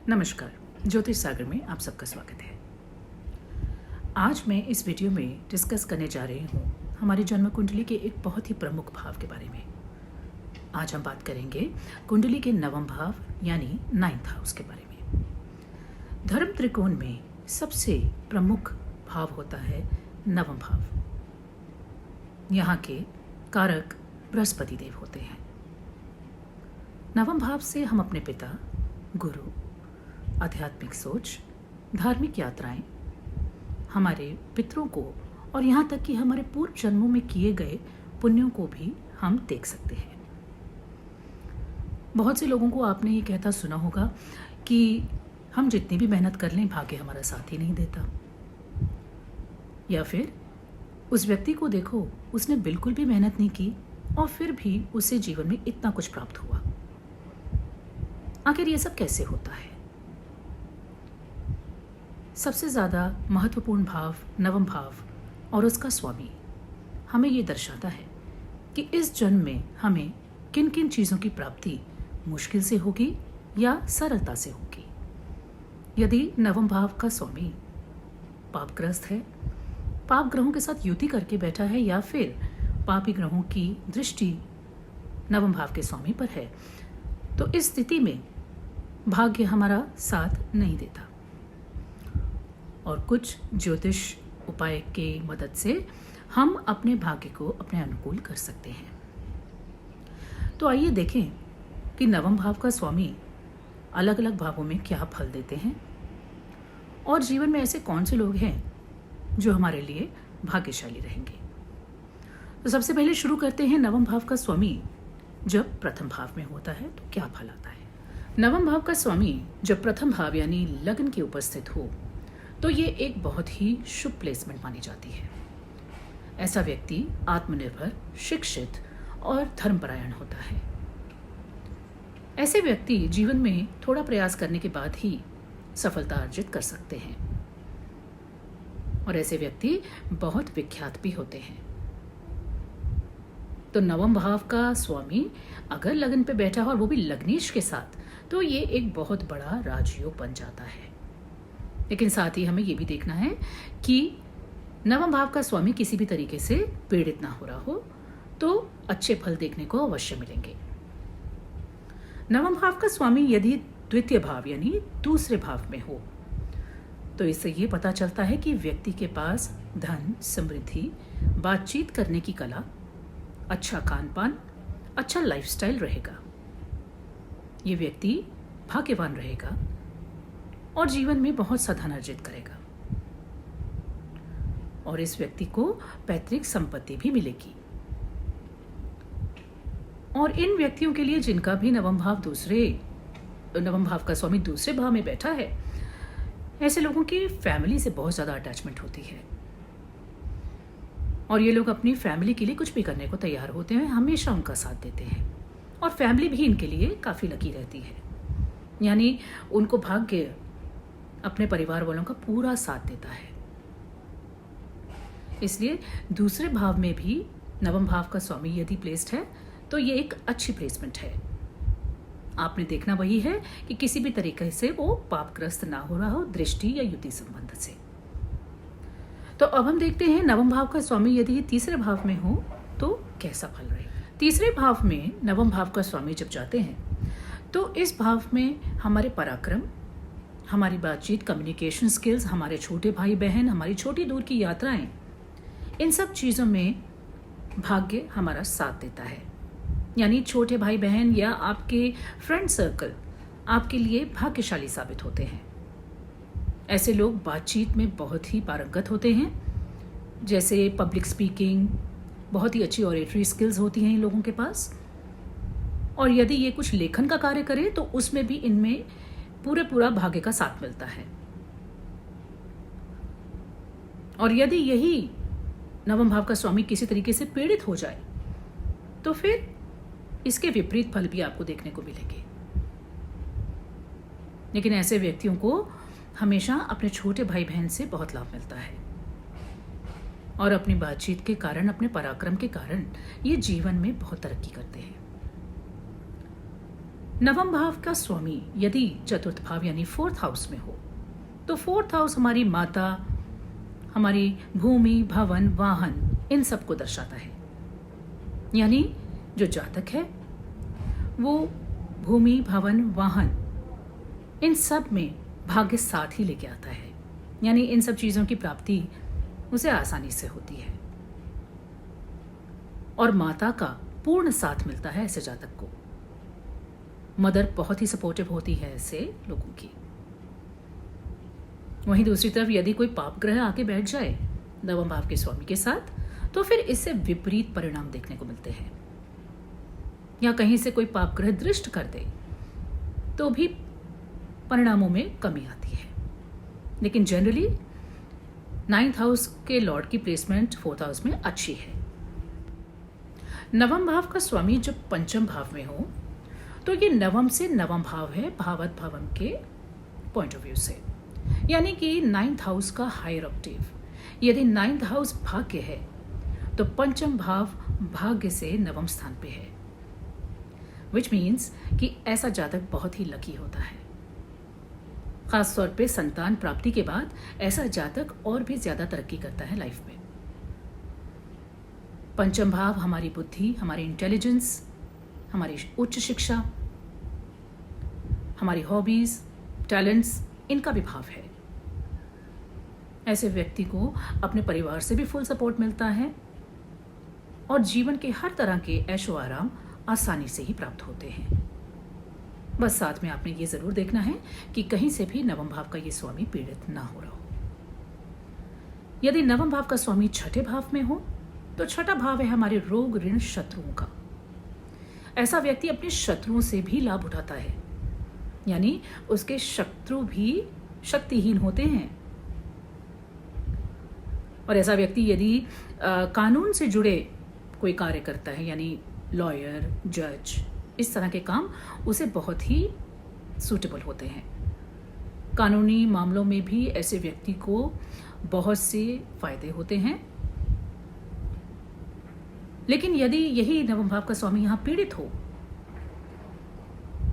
नमस्कार, ज्योतिष सागर में आप सबका स्वागत है। आज मैं इस वीडियो में डिस्कस करने जा रही हूँ हमारी जन्म कुंडली के एक बहुत ही प्रमुख भाव के बारे में। आज हम बात करेंगे कुंडली के नवम भाव यानी 9th हाउस के बारे में। धर्म त्रिकोण में सबसे प्रमुख भाव होता है नवम भाव। यहाँ के कारक बृहस्पति देव होते हैं। नवम भाव से हम अपने पिता, गुरु, आध्यात्मिक सोच, धार्मिक यात्राएं, हमारे पितरों को और यहाँ तक कि हमारे पूर्व जन्मों में किए गए पुण्यों को भी हम देख सकते हैं। बहुत से लोगों को आपने ये कहता सुना होगा कि हम जितनी भी मेहनत कर लें भाग्य हमारा साथ ही नहीं देता। या फिर उस व्यक्ति को देखो, उसने बिल्कुल भी मेहनत नहीं की और फिर भी उसे जीवन में इतना कुछ प्राप्त हुआ। आखिर ये सब कैसे होता है? सबसे ज़्यादा महत्वपूर्ण भाव नवम भाव और उसका स्वामी हमें ये दर्शाता है कि इस जन्म में हमें किन किन चीज़ों की प्राप्ति मुश्किल से होगी या सरलता से होगी। यदि नवम भाव का स्वामी पापग्रस्त है, पाप ग्रहों के साथ युति करके बैठा है या फिर पापी ग्रहों की दृष्टि नवम भाव के स्वामी पर है, तो इस स्थिति में भाग्य हमारा साथ नहीं देता और कुछ ज्योतिष उपाय के मदद से हम अपने भाग्य को अपने अनुकूल कर सकते हैं। तो आइए देखें कि नवम भाव का स्वामी अलग अलग भावों में क्या फल देते हैं और जीवन में ऐसे कौन से लोग हैं जो हमारे लिए भाग्यशाली रहेंगे। तो सबसे पहले शुरू करते हैं नवम भाव का स्वामी जब प्रथम भाव में होता है तो क्या फल आता है। नवम भाव का स्वामी जब प्रथम भाव यानी लग्न के उपस्थित हो तो ये एक बहुत ही शुभ प्लेसमेंट मानी जाती है। ऐसा व्यक्ति आत्मनिर्भर, शिक्षित और धर्मपरायण होता है। ऐसे व्यक्ति जीवन में थोड़ा प्रयास करने के बाद ही सफलता अर्जित कर सकते हैं और ऐसे व्यक्ति बहुत विख्यात भी होते हैं। तो नवम भाव का स्वामी अगर लग्न पे बैठा हो और वो भी लग्नेश के साथ, तो ये एक बहुत बड़ा राजयोग बन जाता है। लेकिन साथ ही हमें ये भी देखना है कि नवम भाव का स्वामी किसी भी तरीके से पीड़ित ना हो रहा हो तो अच्छे फल देखने को अवश्य मिलेंगे। नवम भाव का स्वामी यदि द्वितीय भाव यानी दूसरे भाव में हो तो इससे ये पता चलता है कि व्यक्ति के पास धन, समृद्धि, बातचीत करने की कला, अच्छा खान पान, अच्छा लाइफस्टाइल रहेगा। ये व्यक्ति भाग्यवान रहेगा और जीवन में बहुत सा धन अर्जित करेगा और इस व्यक्ति को पैतृक संपत्ति भी मिलेगी। और इन व्यक्तियों के लिए जिनका भी नवम भाव का स्वामी दूसरे भाव में बैठा है, ऐसे लोगों की फैमिली से बहुत ज्यादा अटैचमेंट होती है और ये लोग अपनी फैमिली के लिए कुछ भी करने को तैयार होते हैं, हमेशा उनका साथ देते हैं और फैमिली भी इनके लिए काफी लकी रहती है। यानी उनको भाग्य अपने परिवार वालों का पूरा साथ देता है। इसलिए दूसरे भाव में भी नवम भाव का स्वामी यदि प्लेस्ड है तो ये एक अच्छी प्लेसमेंट है। आपने देखना वही है कि किसी भी तरीके से वो पापग्रस्त ना हो रहा हो दृष्टि या युति संबंध से। तो अब हम देखते हैं नवम भाव का स्वामी यदि तीसरे भाव में हो तो कैसा फल रहेगा। तीसरे भाव में नवम भाव का स्वामी जब जाते हैं तो इस भाव में हमारे पराक्रम, हमारी बातचीत, कम्युनिकेशन स्किल्स, हमारे छोटे भाई बहन, हमारी छोटी दूर की यात्राएं, इन सब चीज़ों में भाग्य हमारा साथ देता है। यानी छोटे भाई बहन या आपके फ्रेंड सर्कल आपके लिए भाग्यशाली साबित होते हैं। ऐसे लोग बातचीत में बहुत ही पारंगत होते हैं, जैसे पब्लिक स्पीकिंग, बहुत ही अच्छी ऑरेटरी स्किल्स होती हैं इन लोगों के पास। और यदि ये कुछ लेखन का कार्य करें तो उसमें भी इनमें पूरा भाग्य का साथ मिलता है। और यदि यही नवम भाव का स्वामी किसी तरीके से पीड़ित हो जाए तो फिर इसके विपरीत फल भी आपको देखने को मिलेंगे। लेकिन ऐसे व्यक्तियों को हमेशा अपने छोटे भाई बहन से बहुत लाभ मिलता है और अपनी बातचीत के कारण, अपने पराक्रम के कारण ये जीवन में बहुत तरक्की करते हैं। नवम भाव का स्वामी यदि चतुर्थ भाव यानी फोर्थ हाउस में हो तो फोर्थ हाउस हमारी माता, हमारी भूमि, भवन, वाहन, इन सब को दर्शाता है। यानी जो जातक है वो भूमि, भवन, वाहन, इन सब में भाग्य साथ ही लेके आता है। यानी इन सब चीजों की प्राप्ति उसे आसानी से होती है और माता का पूर्ण साथ मिलता है ऐसे जातक को। मदर बहुत ही सपोर्टिव होती है ऐसे लोगों की। वहीं दूसरी तरफ यदि कोई पाप ग्रह आके बैठ जाए नवम भाव के स्वामी के साथ तो फिर इससे विपरीत परिणाम देखने को मिलते हैं। या कहीं से कोई पाप ग्रह दृष्ट कर दे तो भी परिणामों में कमी आती है। लेकिन जनरली 9th हाउस के लॉर्ड की प्लेसमेंट 4th हाउस में अच्छी है। नवम भाव का स्वामी जब पंचम भाव में हो तो ये नवम से नवम भाव है भावत भवम के पॉइंट ऑफ व्यू से। यानी कि 9th हाउस का हायर ऑक्टेव। यदि 9th हाउस भाग्य है तो पंचम भाव भाग्य से नवम स्थान पे है, विच मीन्स कि ऐसा जातक बहुत ही लकी होता है। खासतौर पे संतान प्राप्ति के बाद ऐसा जातक और भी ज्यादा तरक्की करता है लाइफ में। पंचम भाव हमारी बुद्धि, हमारी इंटेलिजेंस, हमारी उच्च शिक्षा, हमारी हॉबीज, टैलेंट्स, इनका भी भाव है। ऐसे व्यक्ति को अपने परिवार से भी फुल सपोर्ट मिलता है और जीवन के हर तरह के ऐशो आराम आसानी से ही प्राप्त होते हैं। बस साथ में आपने ये जरूर देखना है कि कहीं से भी नवम भाव का ये स्वामी पीड़ित ना हो रहा हो। यदि नवम भाव का स्वामी छठे भाव में हो तो छठा भाव है हमारे रोग, ऋण, शत्रुओं का। ऐसा व्यक्ति अपने शत्रुओं से भी लाभ उठाता है। यानी उसके शत्रु भी शक्तिहीन होते हैं। और ऐसा व्यक्ति यदि कानून से जुड़े कोई कार्य करता है, यानी लॉयर, जज, इस तरह के काम उसे बहुत ही सूटेबल होते हैं। कानूनी मामलों में भी ऐसे व्यक्ति को बहुत से फायदे होते हैं। लेकिन यदि यही नवम भाव का स्वामी यहां पीड़ित हो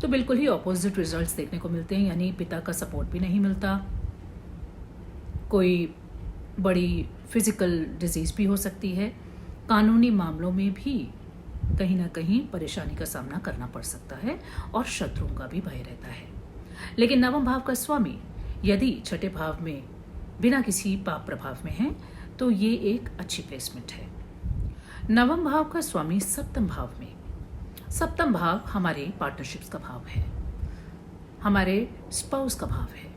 तो बिल्कुल ही ऑपोजिट रिजल्ट्स देखने को मिलते हैं। यानी पिता का सपोर्ट भी नहीं मिलता, कोई बड़ी फिजिकल डिजीज भी हो सकती है, कानूनी मामलों में भी कहीं ना कहीं परेशानी का सामना करना पड़ सकता है और शत्रुओं का भी भय रहता है। लेकिन नवम भाव का स्वामी यदि छठे भाव में बिना किसी पाप प्रभाव में है तो ये एक अच्छी प्लेसमेंट है। नवम भाव का स्वामी सप्तम भाव में, सप्तम भाव हमारे पार्टनरशिप्स का भाव है, हमारे स्पाउस का भाव है।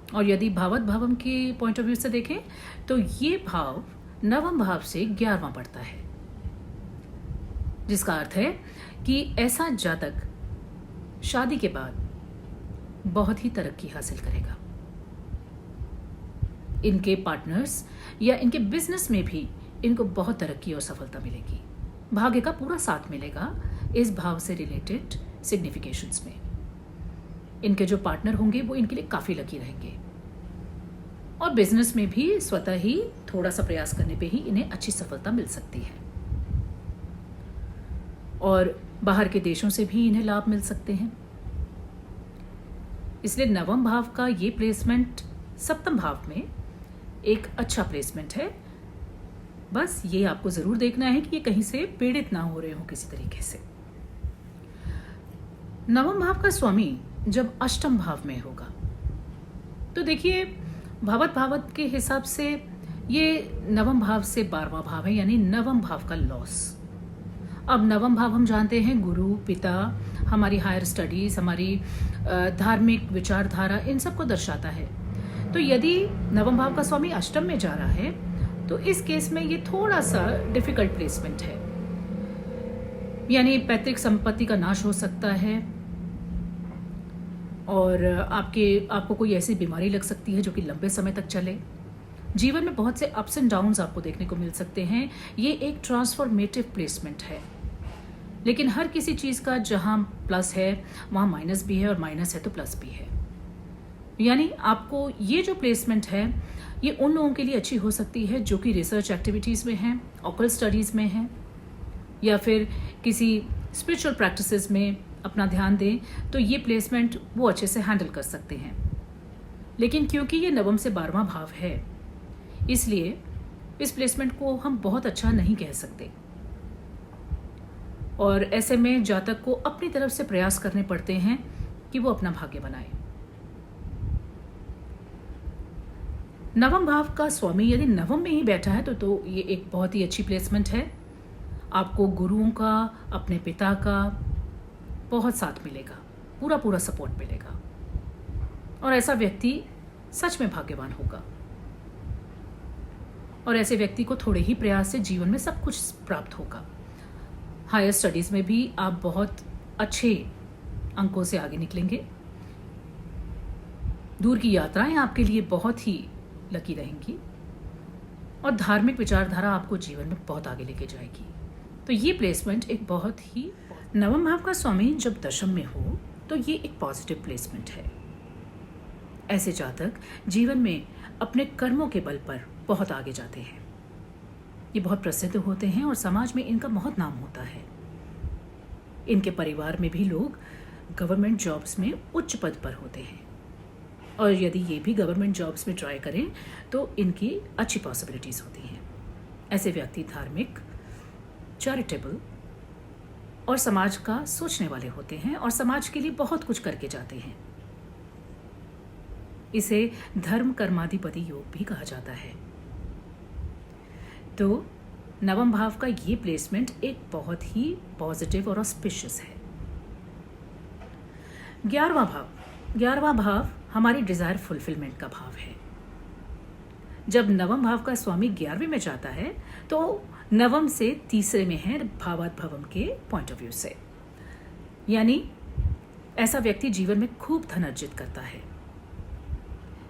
और यदि भावत भावम के पॉइंट ऑफ व्यू से देखें तो ये भाव नवम भाव से 11वां पड़ता है, जिसका अर्थ है कि ऐसा जातक शादी के बाद बहुत ही तरक्की हासिल करेगा। इनके पार्टनर्स या इनके बिजनेस में भी इनको बहुत तरक्की और सफलता मिलेगी। भाग्य का पूरा साथ मिलेगा इस भाव से रिलेटेड सिग्निफिकेशंस में। इनके जो पार्टनर होंगे वो इनके लिए काफी लकी रहेंगे और बिजनेस में भी स्वतः ही थोड़ा सा प्रयास करने पे ही इन्हें अच्छी सफलता मिल सकती है और बाहर के देशों से भी इन्हें लाभ मिल सकते हैं। इसलिए नवम भाव का ये प्लेसमेंट सप्तम भाव में एक अच्छा प्लेसमेंट है। बस ये आपको जरूर देखना है कि ये कहीं से पीड़ित ना हो रहे हो किसी तरीके से। नवम भाव का स्वामी जब अष्टम भाव में होगा तो देखिए भावत के हिसाब से ये नवम भाव से 12वां भाव है, यानी नवम भाव का लॉस। अब नवम भाव हम जानते हैं गुरु, पिता, हमारी हायर स्टडीज, हमारी धार्मिक विचारधारा, इन सब को दर्शाता है। तो यदि नवम भाव का स्वामी अष्टम में जा रहा है तो इस केस में ये थोड़ा सा डिफिकल्ट प्लेसमेंट है। यानी पैतृक संपत्ति का नाश हो सकता है और आपको कोई ऐसी बीमारी लग सकती है जो कि लंबे समय तक चले। जीवन में बहुत से अप्स एंड डाउन्स आपको देखने को मिल सकते हैं। ये एक ट्रांसफॉर्मेटिव प्लेसमेंट है। लेकिन हर किसी चीज का जहां प्लस है वहां माइनस भी है और माइनस है तो प्लस भी है। यानी आपको ये जो प्लेसमेंट है ये उन लोगों के लिए अच्छी हो सकती है जो कि रिसर्च एक्टिविटीज में हैं, ऑकल्ट स्टडीज में हैं या फिर किसी स्पिरिचुअल प्रैक्टिसेस में अपना ध्यान दें तो ये प्लेसमेंट वो अच्छे से हैंडल कर सकते हैं। लेकिन क्योंकि ये नवम से 12वां भाव है, इसलिए इस प्लेसमेंट को हम बहुत अच्छा नहीं कह सकते, और ऐसे में जातक को अपनी तरफ से प्रयास करने पड़ते हैं कि वो अपना भाग्य बनाए। नवम भाव का स्वामी यदि नवम में ही बैठा है तो ये एक बहुत ही अच्छी प्लेसमेंट है। आपको गुरुओं का, अपने पिता का बहुत साथ मिलेगा, पूरा पूरा सपोर्ट मिलेगा, और ऐसा व्यक्ति सच में भाग्यवान होगा। और ऐसे व्यक्ति को थोड़े ही प्रयास से जीवन में सब कुछ प्राप्त होगा। हायर स्टडीज में भी आप बहुत अच्छे अंकों से आगे निकलेंगे। दूर की यात्राएं आपके लिए बहुत ही लकी रहेंगी, और धार्मिक विचारधारा आपको जीवन में बहुत आगे लेके जाएगी। तो ये प्लेसमेंट एक बहुत ही, नवम भाव का स्वामी जब दशम में हो तो ये एक पॉजिटिव प्लेसमेंट है। ऐसे जातक जीवन में अपने कर्मों के बल पर बहुत आगे जाते हैं। ये बहुत प्रसिद्ध होते हैं और समाज में इनका बहुत नाम होता है। इनके परिवार में भी लोग गवर्नमेंट जॉब्स में उच्च पद पर होते हैं, और यदि ये भी गवर्नमेंट जॉब्स में ट्राई करें तो इनकी अच्छी पॉसिबिलिटीज़ होती हैं। ऐसे व्यक्ति धार्मिक, चैरिटेबल और समाज का सोचने वाले होते हैं, और समाज के लिए बहुत कुछ करके जाते हैं। इसे धर्म कर्माधिपति योग भी कहा जाता है। तो नवम भाव का ये प्लेसमेंट एक बहुत ही पॉजिटिव और ऑस्पिशियस है। 11वां भाव हमारी डिजायर फुलफिलमेंट का भाव है। जब नवम भाव का स्वामी 11वें में जाता है तो नवम से तीसरे में है भावात भवम के पॉइंट ऑफ व्यू से, यानी ऐसा व्यक्ति जीवन में खूब धन अर्जित करता है।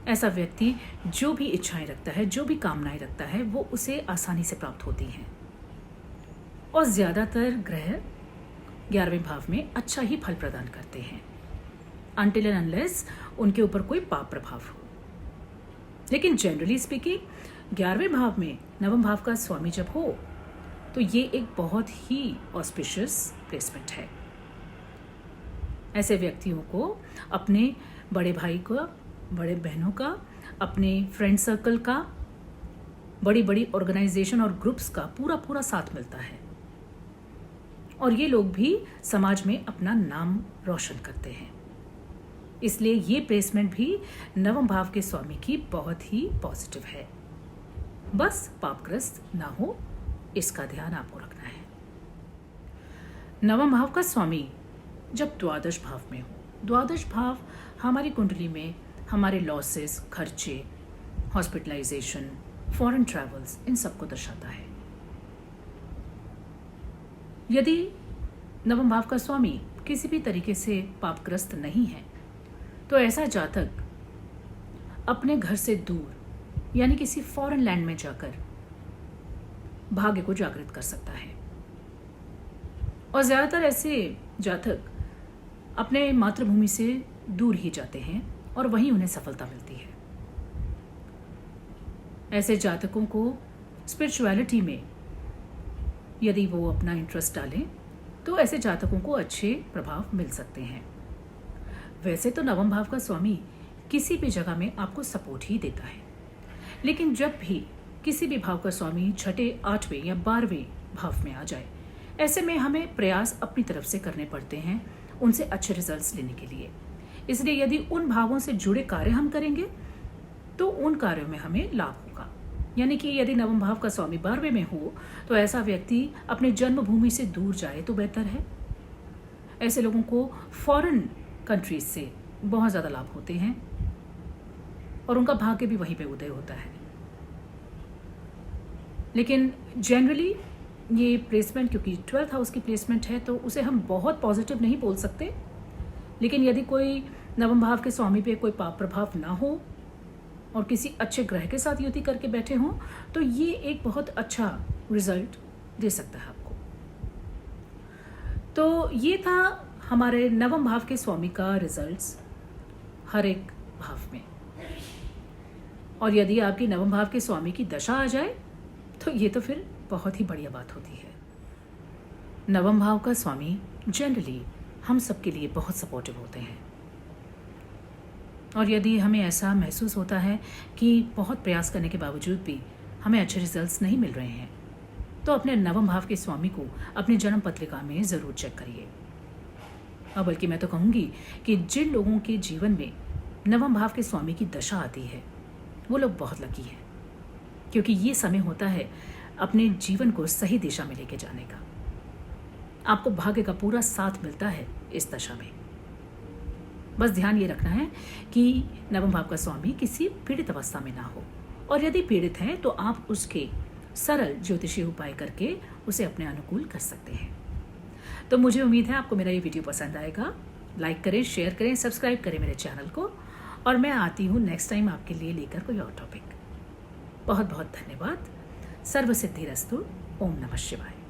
ऐसा व्यक्ति जो भी इच्छाएं रखता है, जो भी कामनाएं रखता है, वो उसे आसानी से प्राप्त होती हैं, और ज्यादातर ग्रह 11वें भाव में अच्छा ही फल प्रदान करते हैं, अनटिल एंड अनलेस उनके ऊपर कोई पाप प्रभाव हो। लेकिन जनरली स्पीकिंग 11वें भाव में नवम भाव का स्वामी जब हो तो ये एक बहुत ही ऑस्पिशियस प्लेसमेंट है। ऐसे व्यक्तियों को अपने बड़े भाई का, बड़े बहनों का, अपने फ्रेंड सर्कल का, बड़ी बड़ी ऑर्गेनाइजेशन और ग्रुप्स का पूरा पूरा साथ मिलता है, और ये लोग भी समाज में अपना नाम रोशन करते हैं। इसलिए ये प्लेसमेंट भी नवम भाव के स्वामी की बहुत ही पॉजिटिव है। बस पापग्रस्त ना हो, इसका ध्यान आपको रखना है। नवम भाव का स्वामी जब द्वादश भाव में हो, द्वादश भाव हमारी कुंडली में हमारे लॉसेस, खर्चे, हॉस्पिटलाइजेशन, फॉरेन ट्रैवल्स, इन सबको दर्शाता है। यदि नवम भाव का स्वामी किसी भी तरीके से पापग्रस्त नहीं है तो ऐसा जातक अपने घर से दूर यानी किसी फॉरेन लैंड में जाकर भाग्य को जागृत कर सकता है, और ज्यादातर ऐसे जातक अपने मातृभूमि से दूर ही जाते हैं और वहीं उन्हें सफलता मिलती है। ऐसे जातकों को स्पिरिचुअलिटी में यदि वो अपना इंटरेस्ट डालें तो ऐसे जातकों को अच्छे प्रभाव मिल सकते हैं। वैसे तो नवम भाव का स्वामी किसी भी जगह में आपको सपोर्ट ही देता है, लेकिन जब भी किसी भी भाव का स्वामी छठे, 8वें या 12वें भाव में आ जाए, ऐसे में हमें प्रयास अपनी तरफ से करने पड़ते हैं उनसे अच्छे रिजल्ट्स लेने के लिए। इसलिए यदि उन भावों से जुड़े कार्य हम करेंगे तो उन कार्यों में हमें लाभ होगा। यानी कि यदि नवम भाव का स्वामी 12वें में हो तो ऐसा व्यक्ति अपने जन्मभूमि से दूर जाए तो बेहतर है। ऐसे लोगों को फॉरेन कंट्रीज से बहुत ज़्यादा लाभ होते हैं और उनका भाग्य भी वहीं पे उदय होता है। लेकिन जनरली ये प्लेसमेंट, क्योंकि 12th हाउस की प्लेसमेंट है, तो उसे हम बहुत पॉजिटिव नहीं बोल सकते। लेकिन यदि कोई नवम भाव के स्वामी पे कोई पाप प्रभाव ना हो और किसी अच्छे ग्रह के साथ युति करके बैठे हों तो ये एक बहुत अच्छा रिजल्ट दे सकता है आपको। तो ये था हमारे नवम भाव के स्वामी का रिजल्ट्स हर एक भाव में। और यदि आपकी नवम भाव के स्वामी की दशा आ जाए तो ये तो फिर बहुत ही बढ़िया बात होती है। नवम भाव का स्वामी जनरली हम सबके लिए बहुत सपोर्टिव होते हैं। और यदि हमें ऐसा महसूस होता है कि बहुत प्रयास करने के बावजूद भी हमें अच्छे रिजल्ट्स नहीं मिल रहे हैं, तो अपने नवम भाव के स्वामी को अपनी जन्म पत्रिका में ज़रूर चेक करिए। और बल्कि मैं तो कहूँगी कि जिन लोगों के जीवन में नवम भाव के स्वामी की दशा आती है वो लोग बहुत लकी हैं, क्योंकि ये समय होता है अपने जीवन को सही दिशा में लेके जाने का। आपको भाग्य का पूरा साथ मिलता है इस दशा में। बस ध्यान ये रखना है कि नवम भाव का स्वामी किसी पीड़ित अवस्था में ना हो, और यदि पीड़ित है तो आप उसके सरल ज्योतिषीय उपाय करके उसे अपने अनुकूल कर सकते हैं। तो मुझे उम्मीद है आपको मेरा ये वीडियो पसंद आएगा। लाइक करें, शेयर करें, सब्सक्राइब करें मेरे चैनल को, और मैं आती हूँ नेक्स्ट टाइम आपके लिए लेकर कोई और टॉपिक। बहुत बहुत धन्यवाद। सर्व सिद्धिरस्तु। ओम नमः शिवाय।